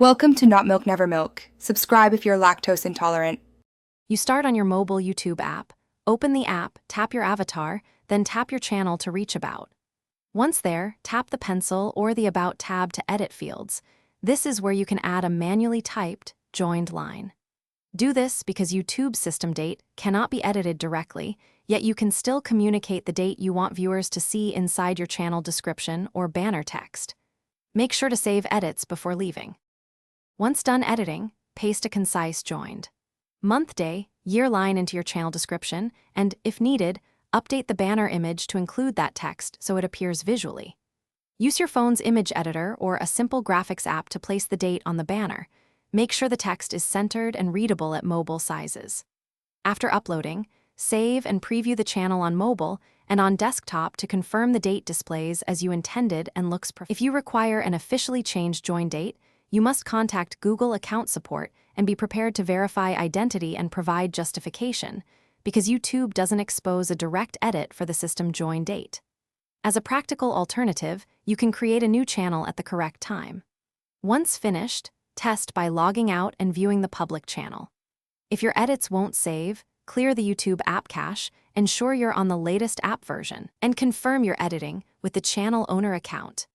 Welcome to Not Milk Never Milk. Subscribe if you're lactose intolerant. You start on your mobile YouTube app. Open the app, tap your avatar, then tap your channel to reach About. Once there, tap the pencil or the About tab to edit fields. This is where you can add a manually typed, joined line. Do this because YouTube's system date cannot be edited directly, yet you can still communicate the date you want viewers to see inside your channel description or banner text. Make sure to save edits before leaving. Once done editing, paste a concise joined month, day, year line into your channel description, and, if needed, update the banner image to include that text so it appears visually. Use your phone's image editor or a simple graphics app to place the date on the banner. Make sure the text is centered and readable at mobile sizes. After uploading, save and preview the channel on mobile and on desktop to confirm the date displays as you intended and looks professional. If you require an officially changed join date, you must contact Google Account Support and be prepared to verify identity and provide justification, because YouTube doesn't expose a direct edit for the system join date. As a practical alternative, you can create a new channel at the correct time. Once finished, test by logging out and viewing the public channel. If your edits won't save, clear the YouTube app cache, ensure you're on the latest app version, and confirm your editing with the channel owner account.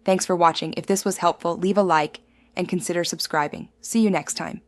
Thanks for watching. If this was helpful, leave a like and consider subscribing. See you next time.